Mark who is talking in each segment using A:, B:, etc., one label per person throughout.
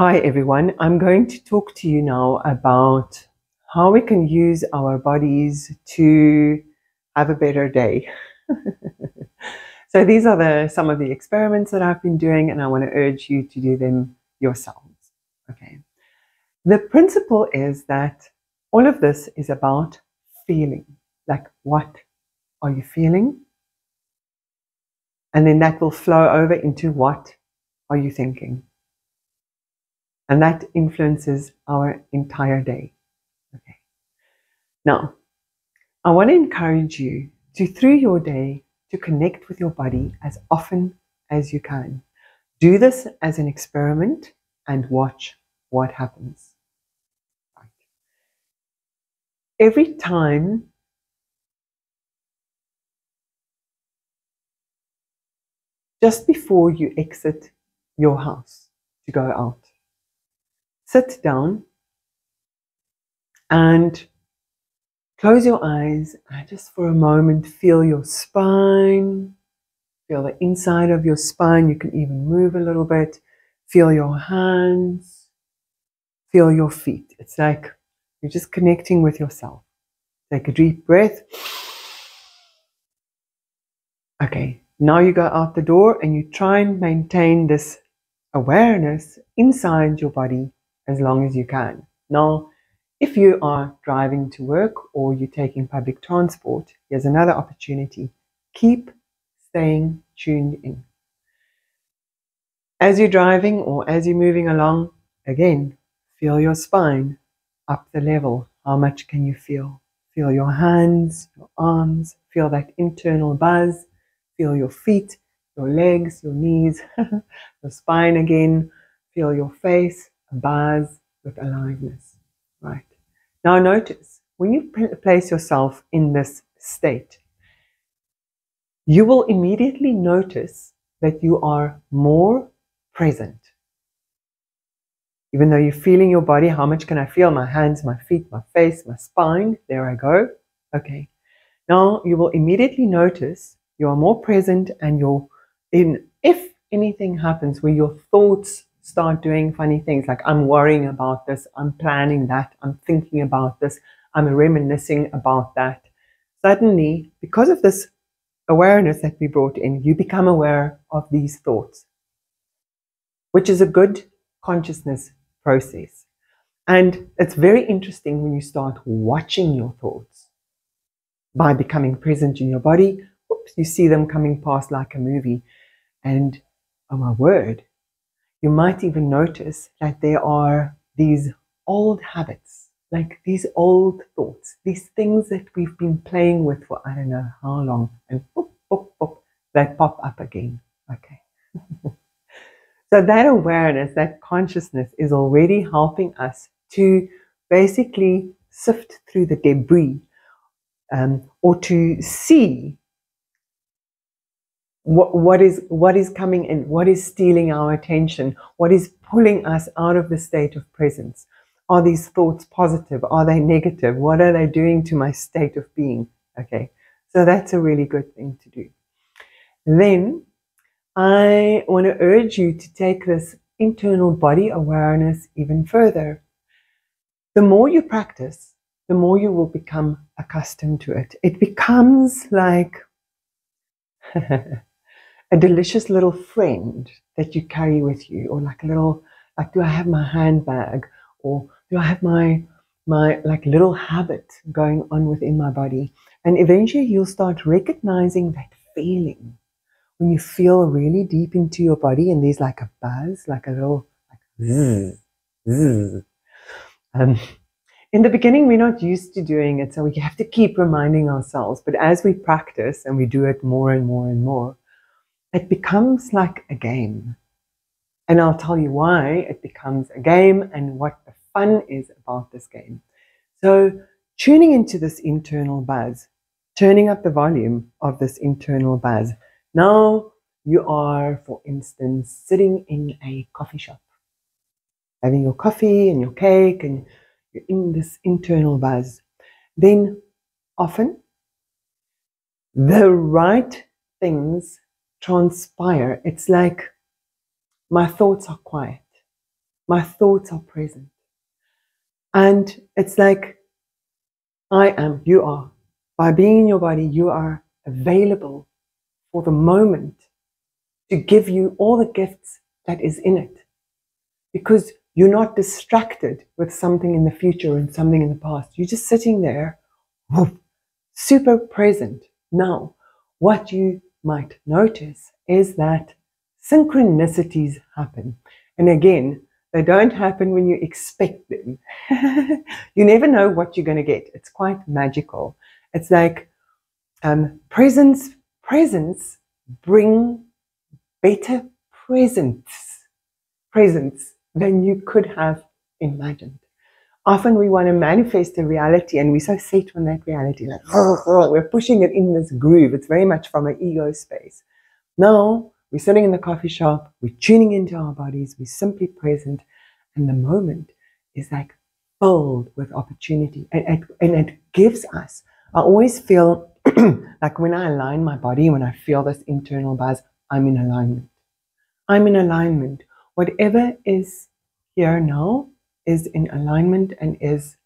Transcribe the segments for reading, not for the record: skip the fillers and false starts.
A: Hi everyone, I'm going to talk to you now about how we can use our bodies to have a better day. So these are some of the experiments that I've been doing, and I want to urge you to do them yourselves. Okay. The principle is that all of this is about feeling. Like, what are you feeling? And then that will flow over into what are you thinking? And that influences our entire day. Okay. Now, I want to encourage you to, through your day, to connect with your body as often as you can. Do this as an experiment and watch what happens. Right. Every time just before you exit your house to go out, sit down and close your eyes and just for a moment feel your spine, feel the inside of your spine. You can even move a little bit. Feel your hands, feel your feet. It's like you're just connecting with yourself. Take a deep breath. Okay, now you go out the door and you try and maintain this awareness inside your body as long as you can. Now, if you are driving to work or you're taking public transport, here's another opportunity. Keep staying tuned in. As you're driving or as you're moving along, again, feel your spine up the level. How much can you feel? Feel your hands, your arms, feel that internal buzz. Feel your feet, your legs, your knees, your spine again. Feel your face, a buzz with aliveness. Right. Now notice, when you place yourself in this state, you will immediately notice that you are more present. Even though you're feeling your body, how much can I feel? My hands, my feet, my face, my spine. There I go. Okay. Now you will immediately notice you are more present, and if anything happens where your thoughts start doing funny things, like I'm worrying about this, I'm planning that, I'm thinking about this, I'm reminiscing about that, suddenly, because of this awareness that we brought in, you become aware of these thoughts, which is a good consciousness process. And it's very interesting when you start watching your thoughts. By becoming present in your body, oops, you see them coming past like a movie. And oh my word, you might even notice that there are these old habits, like these old thoughts, these things that we've been playing with for I don't know how long, and boop, boop, boop, they pop up again. Okay. So that awareness, that consciousness is already helping us to basically sift through the debris, or to see what is coming in, what is stealing our attention, what is pulling us out of the state of presence. Are these thoughts positive? Are they negative? What are they doing to my state of being? Okay, so that's a really good thing to do. Then I want to urge you to take this internal body awareness even further. The more you practice, the more you will become accustomed to it. It becomes like a delicious little friend that you carry with you, or like a little, like, do I have my handbag, or do I have my like little habit going on within my body? And eventually you'll start recognizing that feeling when you feel really deep into your body and there's like a buzz, like a little like zzz, zzz. In the beginning, we're not used to doing it, so we have to keep reminding ourselves. But as we practice and we do it more and more and more, it becomes like a game. And I'll tell you why it becomes a game and what the fun is about this game. So tuning into this internal buzz, turning up the volume of this internal buzz. Now you are, for instance, sitting in a coffee shop, having your coffee and your cake, and you're in this internal buzz. Then often the right things transpire. It's like my thoughts are quiet. My thoughts are present. And it's like, I am, you are. By being in your body, you are available for the moment to give you all the gifts that is in it. Because you're not distracted with something in the future and something in the past. You're just sitting there, super present. Now, what you might notice is that synchronicities happen. And again, they don't happen when you expect them. You never know what you're going to get. It's quite magical. It's like presence bring better presents than you could have imagined. Often we want to manifest a reality and we're so set on that reality, like we're pushing it in this groove. It's very much from an ego space. Now we're sitting in the coffee shop, we're tuning into our bodies, we're simply present, and the moment is like filled with opportunity. And it gives us, I always feel like when I align my body, when I feel this internal buzz, I'm in alignment. I'm in alignment. Whatever is here now is in alignment and is,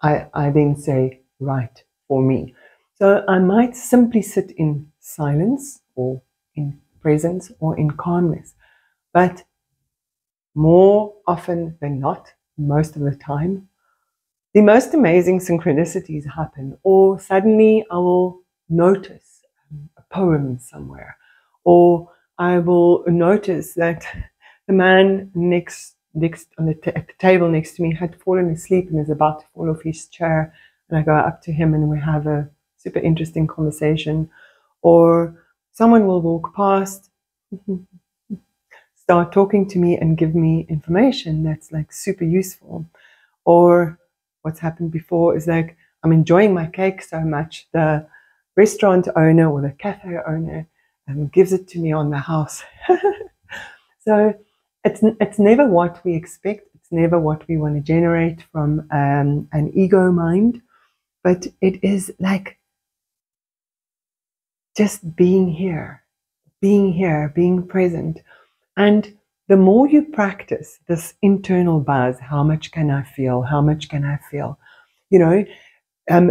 A: I then say, right for me. So I might simply sit in silence or in presence or in calmness. But more often than not, most of the time, the most amazing synchronicities happen, or suddenly I will notice a poem somewhere, or I will notice that the man at the table next to me had fallen asleep and is about to fall off his chair, and I go up to him and we have a super interesting conversation. Or someone will walk past, start talking to me and give me information that's like super useful. Or what's happened before is like, I'm enjoying my cake so much, the restaurant owner or the cafe owner gives it to me on the house. So it's never what we expect. It's never what we want to generate from an ego mind. But it is like just being here, being present. And the more you practice this internal buzz, how much can I feel? How much can I feel? You know,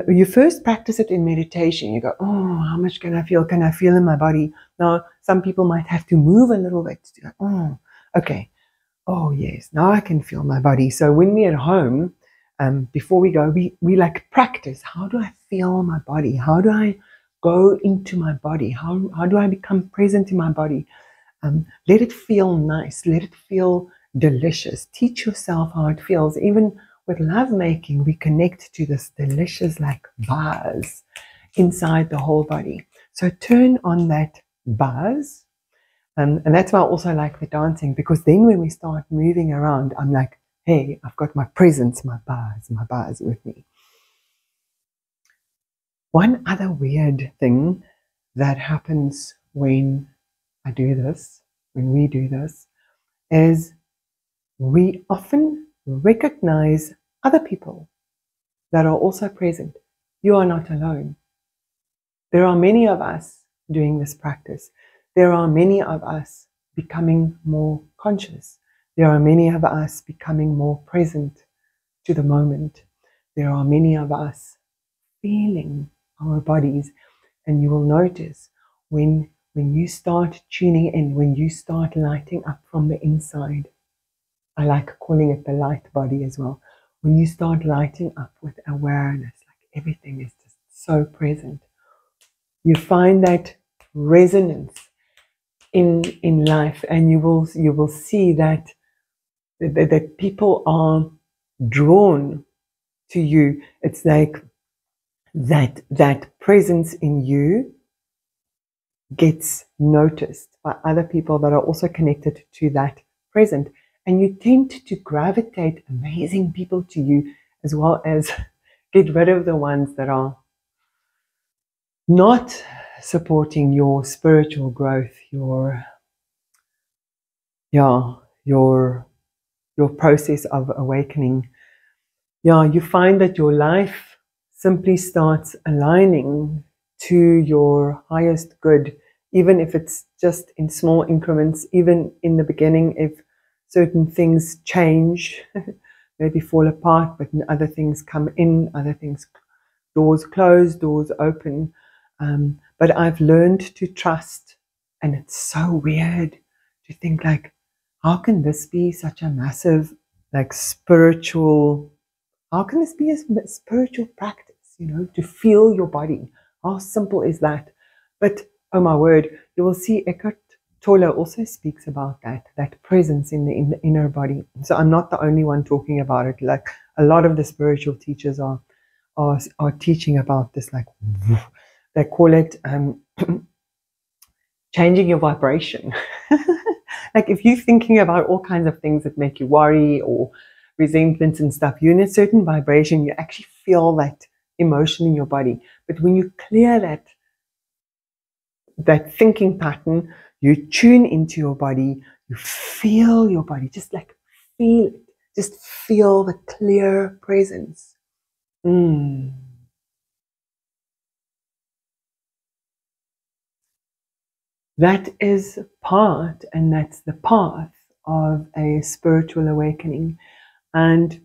A: you first practice it in meditation. You go, oh, how much can I feel? Can I feel in my body? Now, some people might have to move a little bit to go, oh, okay. Oh, yes, now I can feel my body. So when we're at home, before we go, we like practice. How do I feel my body? How do I go into my body? How do I become present in my body? Let it feel nice. Let it feel delicious. Teach yourself how it feels. Even with lovemaking, we connect to this delicious like buzz inside the whole body. So turn on that buzz. And that's why I also like the dancing, because then when we start moving around, I'm like, hey, I've got my presence, my buzz with me. One other weird thing that happens when I do this, when we do this, is we often recognize other people that are also present. You are not alone. There are many of us doing this practice. There are many of us becoming more conscious. There are many of us becoming more present to the moment. There are many of us feeling our bodies. And you will notice when you start tuning in, when you start lighting up from the inside, I like calling it the light body as well. When you start lighting up with awareness, like everything is just so present, you find that resonance in life, and you will see that people are drawn to you. It's like that presence in you gets noticed by other people that are also connected to that present, and you tend to gravitate amazing people to you, as well as get rid of the ones that are not supporting your spiritual growth, your process of awakening. You find that your life simply starts aligning to your highest good, even if it's just in small increments. Even in the beginning, if certain things change, maybe fall apart, but other things come in, other things, doors close, doors open. But I've learned to trust, and it's so weird to think like, how can this be such a massive, like spiritual, how can this be a spiritual practice, to feel your body? How simple is that? But, oh my word, you will see Eckhart Tolle also speaks about that presence in the inner body. So I'm not the only one talking about it. Like a lot of the spiritual teachers are teaching about this. Like they call it changing your vibration. Like if you're thinking about all kinds of things that make you worry or resentments and stuff, you're in a certain vibration. You actually feel that emotion in your body. But when you clear that thinking pattern, you tune into your body, you feel your body, just like feel it, just feel the clear presence. That is part, and that's the path of a spiritual awakening. And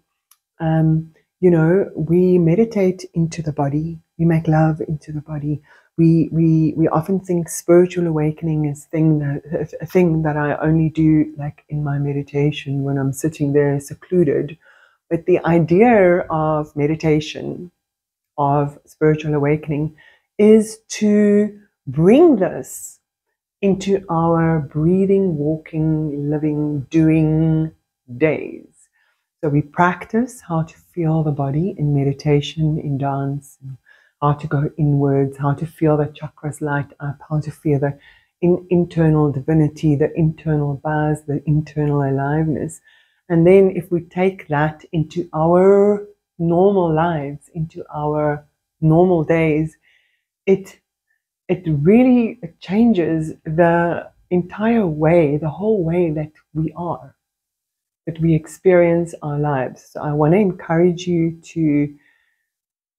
A: we meditate into the body, we make love into the body. We often think spiritual awakening is a thing that I only do like in my meditation when I'm sitting there secluded. But the idea of meditation, of spiritual awakening, is to bring this into our breathing, walking, living, doing days. So we practice how to feel the body in meditation, in dance, how to go inwards, how to feel the chakras light up, how to feel the internal divinity, the internal buzz, the internal aliveness. And then if we take that into our normal lives, into our normal days, it really changes the entire way, the whole way that we are, that we experience our lives. So I want to encourage you to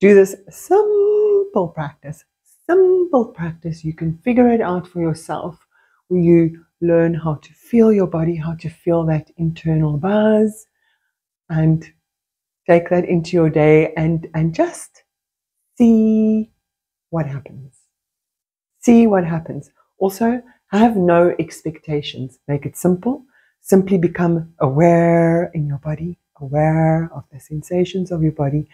A: do this simple practice. Simple practice. You can figure it out for yourself, where you learn how to feel your body, how to feel that internal buzz, and take that into your day and just see what happens. See what happens. Also, have no expectations. Make it simple. Simply become aware in your body, aware of the sensations of your body.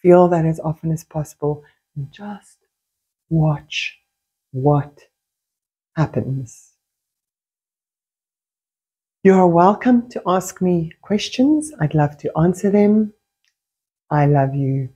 A: Feel that as often as possible and just watch what happens. You are welcome to ask me questions. I'd love to answer them. I love you.